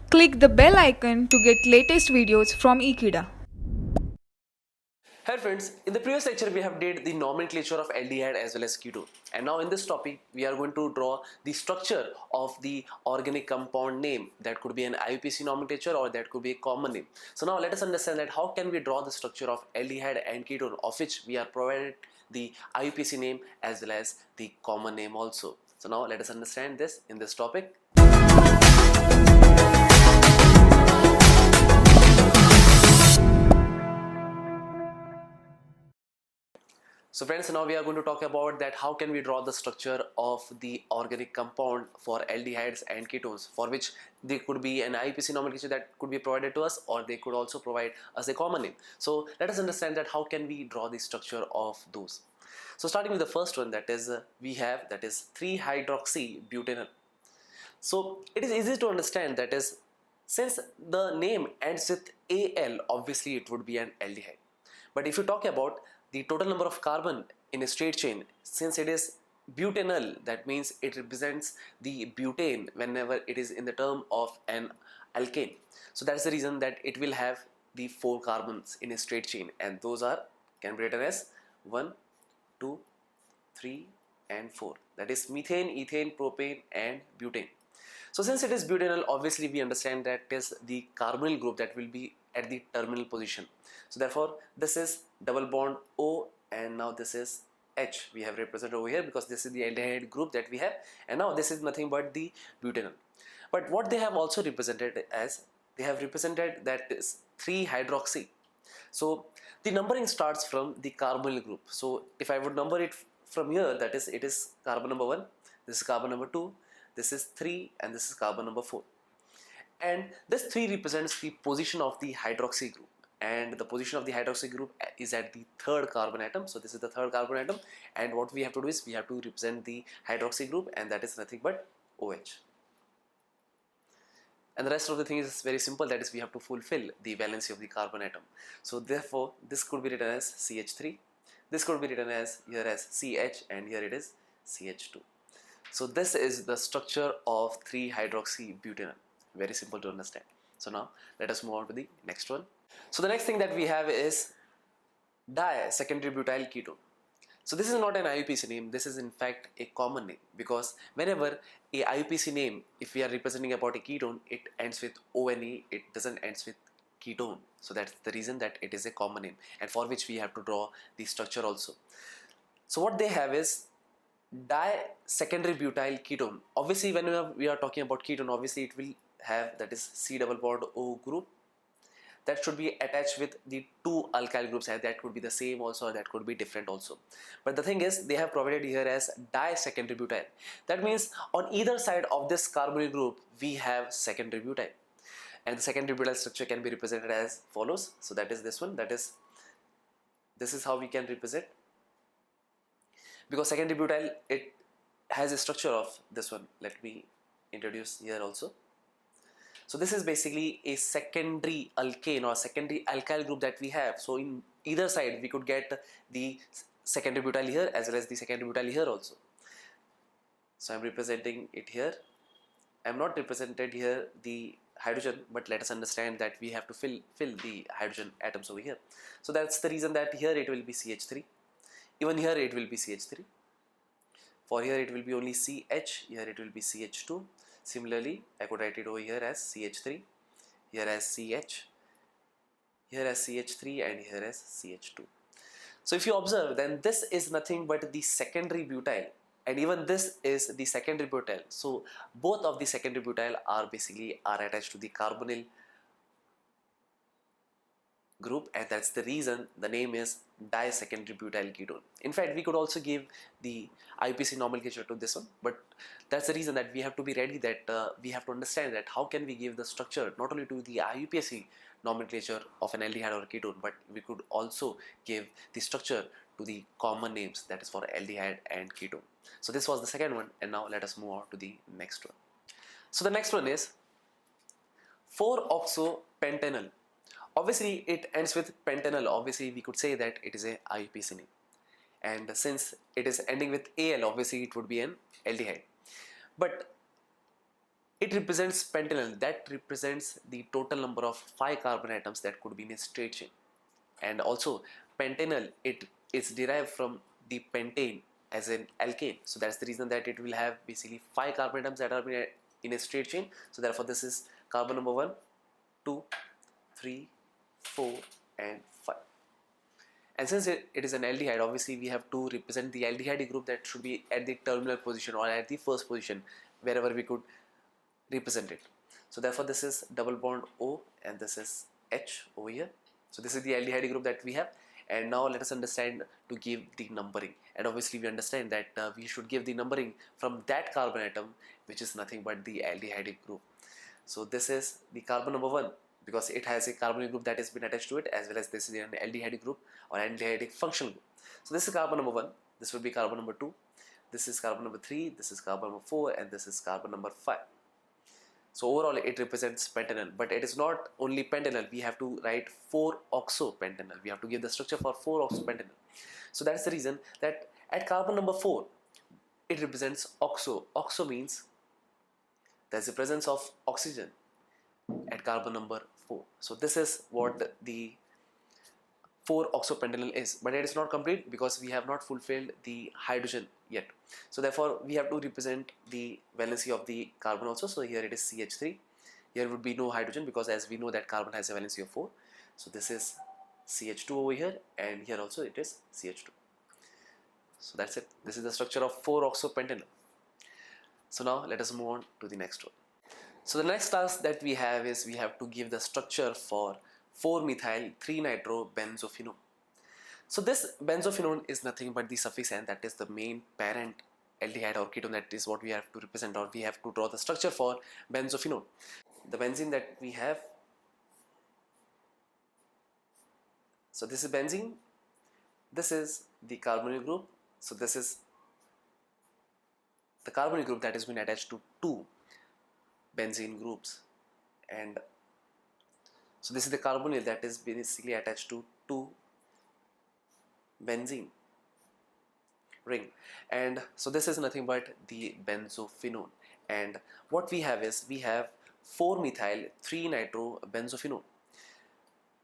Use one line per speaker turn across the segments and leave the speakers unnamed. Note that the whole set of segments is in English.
Click the bell icon to get latest videos from Ekeeda.
Hi friends, in the previous lecture we have did the nomenclature of aldehyde as well as ketone, and now in this topic we are going to draw the structure of the organic compound name. That could be an IUPAC nomenclature or that could be a common name. So now let us understand that how can we draw the structure of aldehyde and ketone, of which we are provided the IUPAC name as well as the common name also. So now let us understand this in this topic. So friends, now we are going to talk about that how can we draw the structure of the organic compound for aldehydes and ketones, for which there could be an IUPAC nomenclature that could be provided to us, or they could also provide us a common name. So let us understand that how can we draw the structure of those. So starting with the first one, that is we have that is 3-hydroxybutanol. So it is easy to understand, that is, since the name ends with Al, obviously it would be an aldehyde. But if you talk about the total number of carbon in a straight chain, since it is butanol, that means it represents the butane whenever it is in the term of an alkane. So that's the reason that it will have the 4 carbons in a straight chain, and those are can be written as 1, 2, 3 and 4. That is methane, ethane, propane and butane. So since it is butanol, obviously we understand that it is the carbonyl group that will be at the terminal position. So therefore this is double bond O, and now this is H we have represented over here because this is the aldehyde group that we have, and now this is nothing but the butanol. But what they have also represented as, they have represented that is 3-hydroxy. So the numbering starts from the carbonyl group. So if I would number it from here, that is, it is carbon number 1, this is carbon number 2, this is 3, and this is carbon number 4. And this 3 represents the position of the hydroxy group, and the position of the hydroxy group is at the 3rd carbon atom. So this is the 3rd carbon atom, and what we have to do is we have to represent the hydroxy group, and that is nothing but OH. And the rest of the thing is very simple, that is we have to fulfill the valency of the carbon atom. So therefore this could be written as CH3, this could be written as here as CH, and here it is CH2. So this is the structure of 3-hydroxybutanol. Very simple to understand. So now let us move on to the next one. So the next thing that we have is di-secondary butyl ketone. So this is not an IUPAC name, this is in fact a common name, because whenever a IUPAC name, if we are representing about a ketone, it ends with ONE, it doesn't ends with ketone. So that's the reason that it is a common name, and for which we have to draw the structure also. So what they have is di-secondary butyl ketone. Obviously whenever we are talking about ketone, obviously it will have that is C double bond O group that should be attached with the 2 alkyl groups, and that could be the same also, or that could be different also. But the thing is, they have provided here as di-secondary butyl. That means on either side of this carbonyl group we have secondary butyl, and the secondary butyl structure can be represented as follows. So that is this one, that is, this is how we can represent, because secondary butyl, it has a structure of this one. Let me introduce here also. So this is basically a secondary alkane or secondary alkyl group that we have. So in either side we could get the secondary butyl here as well as the secondary butyl here also. So I'm representing it here. I'm not represented here the hydrogen, but let us understand that we have to fill the hydrogen atoms over here. So that's the reason that here it will be CH3. Even here it will be CH3. For here it will be only CH, here it will be CH2. Similarly, I could write it over here as CH3, here as CH, here as CH3, and here as CH2. So if you observe, then this is nothing but the secondary butyl, and even this is the secondary butyl. So both of the secondary butyl are basically attached to the carbonyl group, and that's the reason the name is di-secondary butyl ketone. In fact, we could also give the IUPAC nomenclature to this one, but that's the reason that we have to be ready, that we have to understand that how can we give the structure not only to the IUPAC nomenclature of an aldehyde or ketone, but we could also give the structure to the common names, that is for aldehyde and ketone. So this was the second one, and now let us move on to the next one. So the next one is 4-oxopentanol. Obviously it ends with pentanol. Obviously we could say that it is a IUPAC name, and since it is ending with Al, obviously it would be an aldehyde. But It represents pentanol, that represents the total number of 5 carbon atoms that could be in a straight chain. And also pentanol, it is derived from the pentane as an alkane, so that's the reason that it will have basically 5 carbon atoms that are in a straight chain. So therefore this is carbon number 1, 2, 3, 4 and 5. And since it is an aldehyde, obviously we have to represent the aldehyde group that should be at the terminal position or at the first position, wherever we could represent it. So therefore this is double bond O and this is H over here. So this is the aldehyde group that we have. And now let us understand to give the numbering. And obviously we understand that we should give the numbering from that carbon atom, which is nothing but the aldehyde group. So this is the carbon number 1, because it has a carbonyl group that has been attached to it, as well as this is an aldehyde group or aldehyde functional group. So this is carbon number 1, this will be carbon number 2, this is carbon number 3, this is carbon number 4 and this is carbon number 5. So overall it represents pentanol, but it is not only pentanol, we have to write 4-oxopentanol. We have to give the structure for 4-oxopentanol. So that's the reason that at carbon number 4 it represents oxo. Oxo means there's a presence of oxygen at carbon number 4. So this is what the 4-oxopentanol is, but it is not complete because we have not fulfilled the hydrogen yet. So therefore we have to represent the valency of the carbon also. So here it is CH3. Here would be no hydrogen because as we know that carbon has a valency of 4. So this is CH2 over here, and here also it is CH2. So that's it. This is the structure of 4-oxopentanol. So now let us move on to the next one. So the next task that we have is we have to give the structure for 4-methyl 3-nitrobenzophenone. So this benzophenone is nothing but the suffix n, that is the main parent aldehyde or ketone. That is what we have to represent, or we have to draw the structure for benzophenone. The benzene that we have, so this is benzene, this is the carbonyl group. So this is the carbonyl group that has been attached to 2 benzene groups, and so this is the carbonyl that is basically attached to 2 benzene ring, and so this is nothing but the benzophenone. And what we have is we have 4-methyl 3-nitrobenzophenone.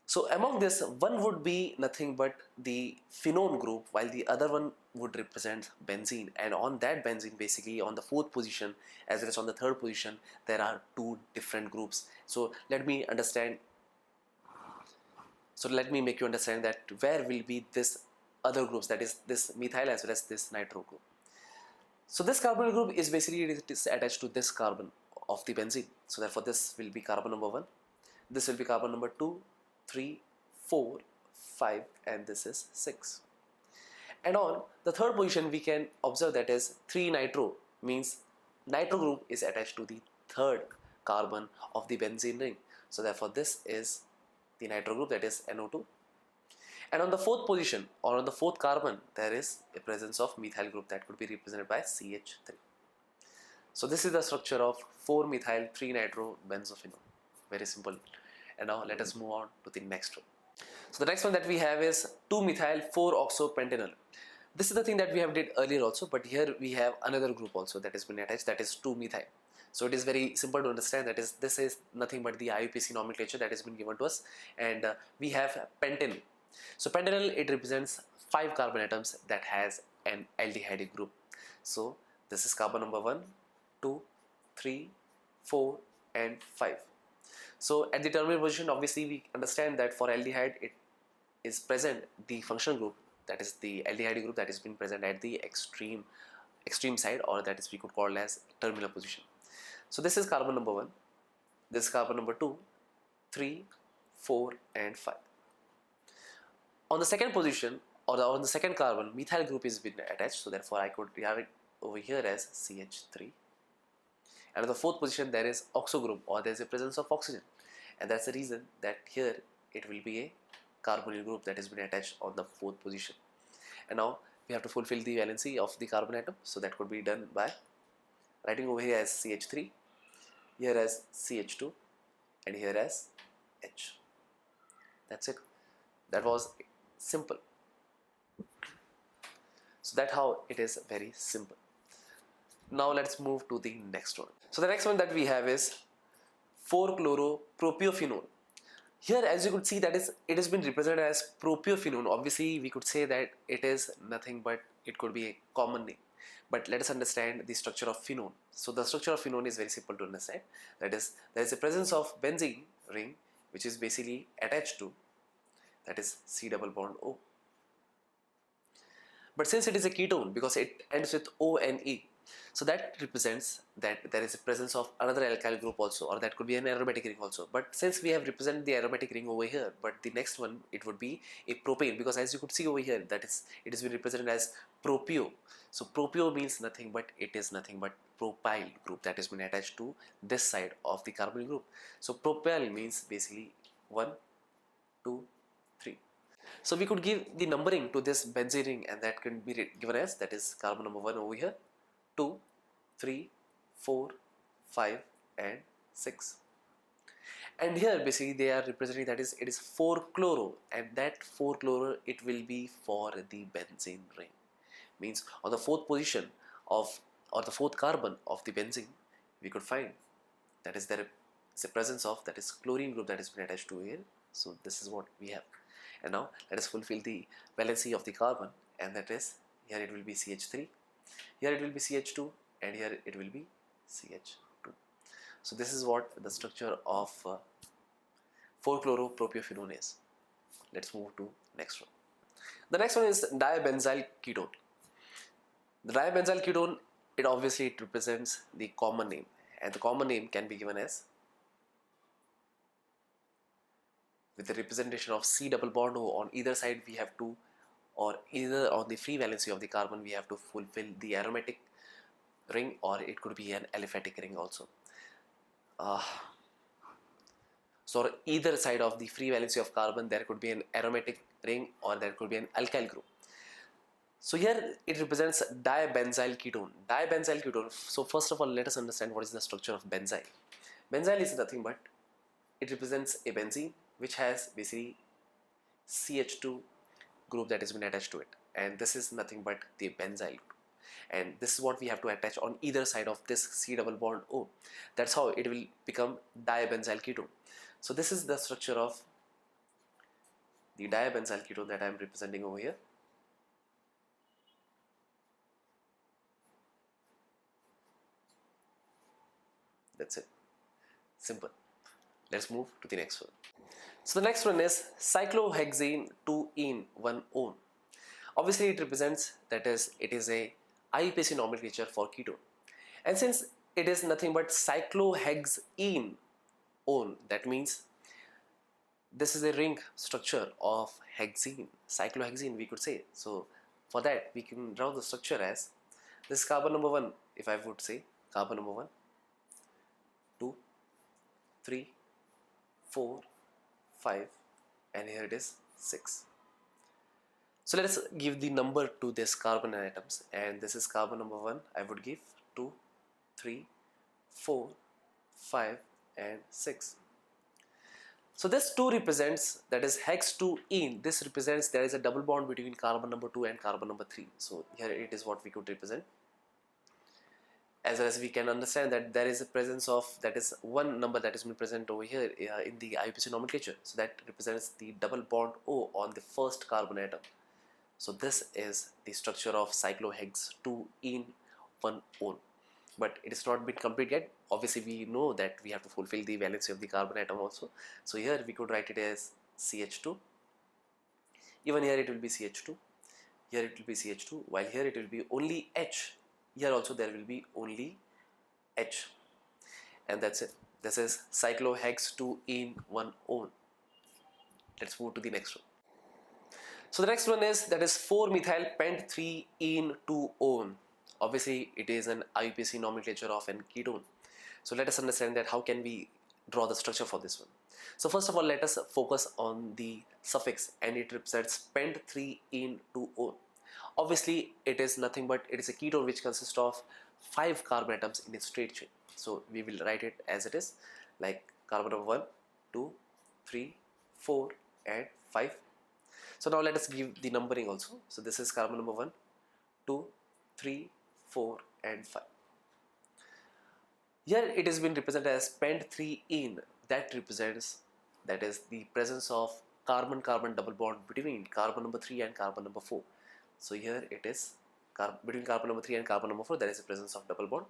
So among this, one would be nothing but the phenone group, while the other one would represent benzene. And on that benzene, basically on the 4th position as well as on the 3rd position, there are 2 different groups. So let me make you understand that where will be this other groups, that is this methyl as well as this nitro group. So this carbonyl group is basically it is attached to this carbon of the benzene. So therefore this will be carbon number 1, this will be carbon number 2, 3, 4, 5 and this is 6. And on the 3rd position we can observe that is 3-nitro, means nitro group is attached to the 3rd carbon of the benzene ring. So therefore this is the nitro group, that is NO2. And on the 4th position or on the 4th carbon there is a presence of methyl group that could be represented by CH3. So this is the structure of 4-methyl 3-nitrobenzophenone. Very simple. And now let us move on to the next one. So the next one that we have is 2-methyl 4-oxopentanol. This is the thing that we have did earlier also, but here we have another group also that has been attached, that is 2-methyl. So it is very simple to understand, that is this is nothing but the IUPAC nomenclature that has been given to us, and we have pentanol. So pentanol, it represents 5 carbon atoms that has an aldehyde group. So this is carbon number 1, 2, 3, 4 and 5. So at the terminal position, obviously we understand that for aldehyde it is present the functional group, that is the aldehyde group that has been present at the extreme side, or that is we could call as terminal position. So this is carbon number 1, this is carbon number 2, 3, 4 and 5. On the 2nd position or on the 2nd carbon, methyl group is been attached, so therefore I could have it over here as CH3. And on the 4th position there is oxo group, or there is a presence of oxygen, and that's the reason that here it will be a carbonyl group that has been attached on the 4th position. And now we have to fulfill the valency of the carbon atom, so that could be done by writing over here as CH3, here as CH2 and here as H. That's it. That was simple. So that's how it is, very simple. Now let's move to the next one. So the next one that we have is 4-chloropropionol. Here, as you could see, that is, it has been represented as propionol. Obviously, we could say that it is nothing but it could be a common name. But let us understand the structure of phenol. So the structure of phenol is very simple to understand. That is, there is a presence of benzene ring, which is basically attached to, that is C double bond O. But since it is a ketone, because it ends with O and E, so that represents that there is a presence of another alkyl group also, or that could be an aromatic ring also. But since we have represented the aromatic ring over here, but the next one, it would be a propane, because as you could see over here, that is, it is been represented as propio. So propio means nothing but it is nothing but propyl group that has been attached to this side of the carbonyl group. So propyl means basically 1, 2, 3. So we could give the numbering to this benzene ring, and that can be given as, that is carbon number 1 over here, 2, 3, 4, 5 and 6. And here basically they are representing, that is, it is 4-chloro, and that 4-chloro, it will be for the benzene ring. Means on the fourth position of, or the fourth carbon of the benzene, we could find that is there is a presence of, that is, chlorine group that has been attached to here. So this is what we have. And now let us fulfill the valency of the carbon, and that is, here it will be CH3, here it will be CH2, and here it will be CH2. So this is what the structure of 4-chloropropionol is. Let's move to next one. The next one is dibenzyl ketone. The dibenzyl ketone, it obviously it represents the common name, and the common name can be given as, with the representation of C double bond O, on either side we have to, or either on the free valency of the carbon we have to fulfill the aromatic ring, or it could be an aliphatic ring also. So on either side of the free valency of carbon there could be an aromatic ring, or there could be an alkyl group. So here it represents dibenzyl ketone. Dibenzyl ketone. So first of all, let us understand what is the structure of benzyl. Benzyl is nothing but it represents a benzene which has basically CH2 group that has been attached to it, and this is nothing but the benzyl group, and this is what we have to attach on either side of this C double bond O. That's how it will become dibenzyl ketone. So this is the structure of the dibenzyl ketone that I am representing over here. That's it. Simple. Let's move to the next one. So the next one is cyclohexane 2-in-1-one. Obviously it represents, that is, it is a IUPAC nomenclature for ketone, and since it is nothing but cyclohexene one, that means this is a ring structure of hexene, cyclohexene we could say. So for that we can draw the structure as, this is carbon number 1, if I would say carbon number 1, 2, 3, 4, 5, and here it is 6. So let us give the number to this carbon atoms, and this is carbon number 1, I would give 2, 3, 4, 5 and 6. So this 2 represents, that is hex 2-ene, this represents there is a double bond between carbon number 2 and carbon number 3. So here it is what we could represent. As well as we can understand that there is a presence of, that is one number that is been present over here in the IUPAC nomenclature. So that represents the double bond O on the first carbon atom. So this is the structure of cyclohex 2-in-1-one. But it is not been complete yet. Obviously we know that we have to fulfill the valency of the carbon atom also. So here we could write it as CH2. Even here it will be CH2. Here it will be CH2. While here it will be only H. Here also there will be only H. And that's it. This is cyclohex 2-in-1-one. Let's move to the next one. So the next one is, that is 4-methyl pent 3-in-2-one. Obviously it is an IUPAC nomenclature of an ketone. So let us understand that how can we draw the structure for this one. So first of all, let us focus on the suffix, and it represents pent 3-in-2-one. Obviously it is nothing but it is a ketone which consists of 5 carbon atoms in a straight chain. So we will write it as it is, like carbon number 1, 2, 3, 4 and 5. So now let us give the numbering also. So this is carbon number 1, 2, 3, 4 and 5. Here it has been represented as pent3-ene. That represents, that is the presence of carbon-carbon double bond between carbon number 3 and carbon number 4. So here it is between carbon number 3 and carbon number 4 there is a presence of double bond,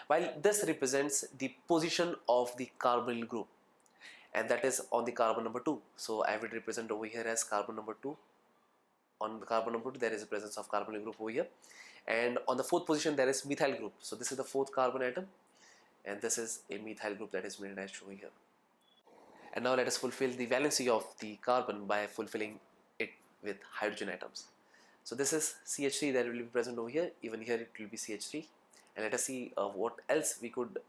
while this represents the position of the carbonyl group, and that is on the carbon number 2. So I will represent over here as carbon number 2. On the carbon number 2 there is a presence of carbonyl group over here, and on the fourth position there is methyl group. So this is the fourth carbon atom, and this is a methyl group that is being attached over here. And now let us fulfill the valency of the carbon by fulfilling it with hydrogen atoms. So this is CH3 that will be present over here, even here it will be CH3. And let us see what else we could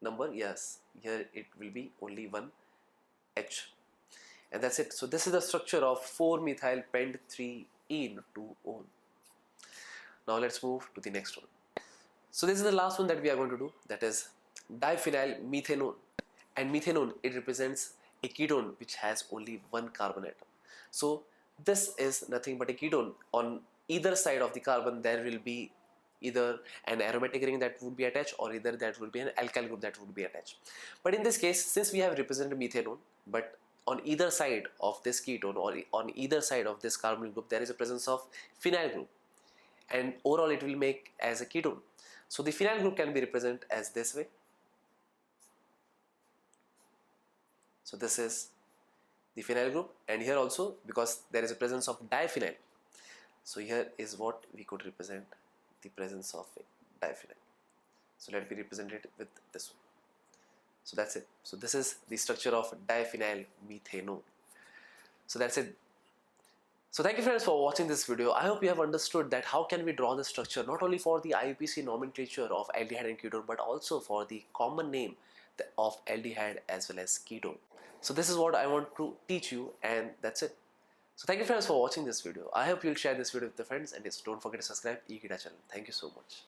number. Yes, here it will be only one H, and that's it. So this is the structure of 4-methyl pent3-ene 2-one. Now let's move to the next one. So this is the last one that we are going to do, that is diphenyl methanone. And methanone, it represents a ketone which has only one carbon atom. So this is nothing but a ketone. On either side of the carbon there will be either an aromatic ring that would be attached, or either that will be an alkyl group that would be attached. But in this case, since we have represented methanone, but on either side of this ketone or on either side of this carbonyl group there is a presence of phenyl group, and overall it will make as a ketone. So the phenyl group can be represented as this way. So this is the phenyl group, and here also, because there is a presence of diphenyl, so here is what we could represent the presence of a diphenyl. So let me represent it with this one. So that's it. So this is the structure of diphenyl methanone. So that's it. So thank you friends for watching this video. I hope you have understood that how can we draw the structure not only for the IUPAC nomenclature of aldehyde and ketone, but also for the common name of aldehyde as well as ketone. So this is what I want to teach you, and that's it. So thank you friends for watching this video. I hope you'll share this video with your friends, and yes, don't forget to subscribe Ekeeda channel. Thank you so much.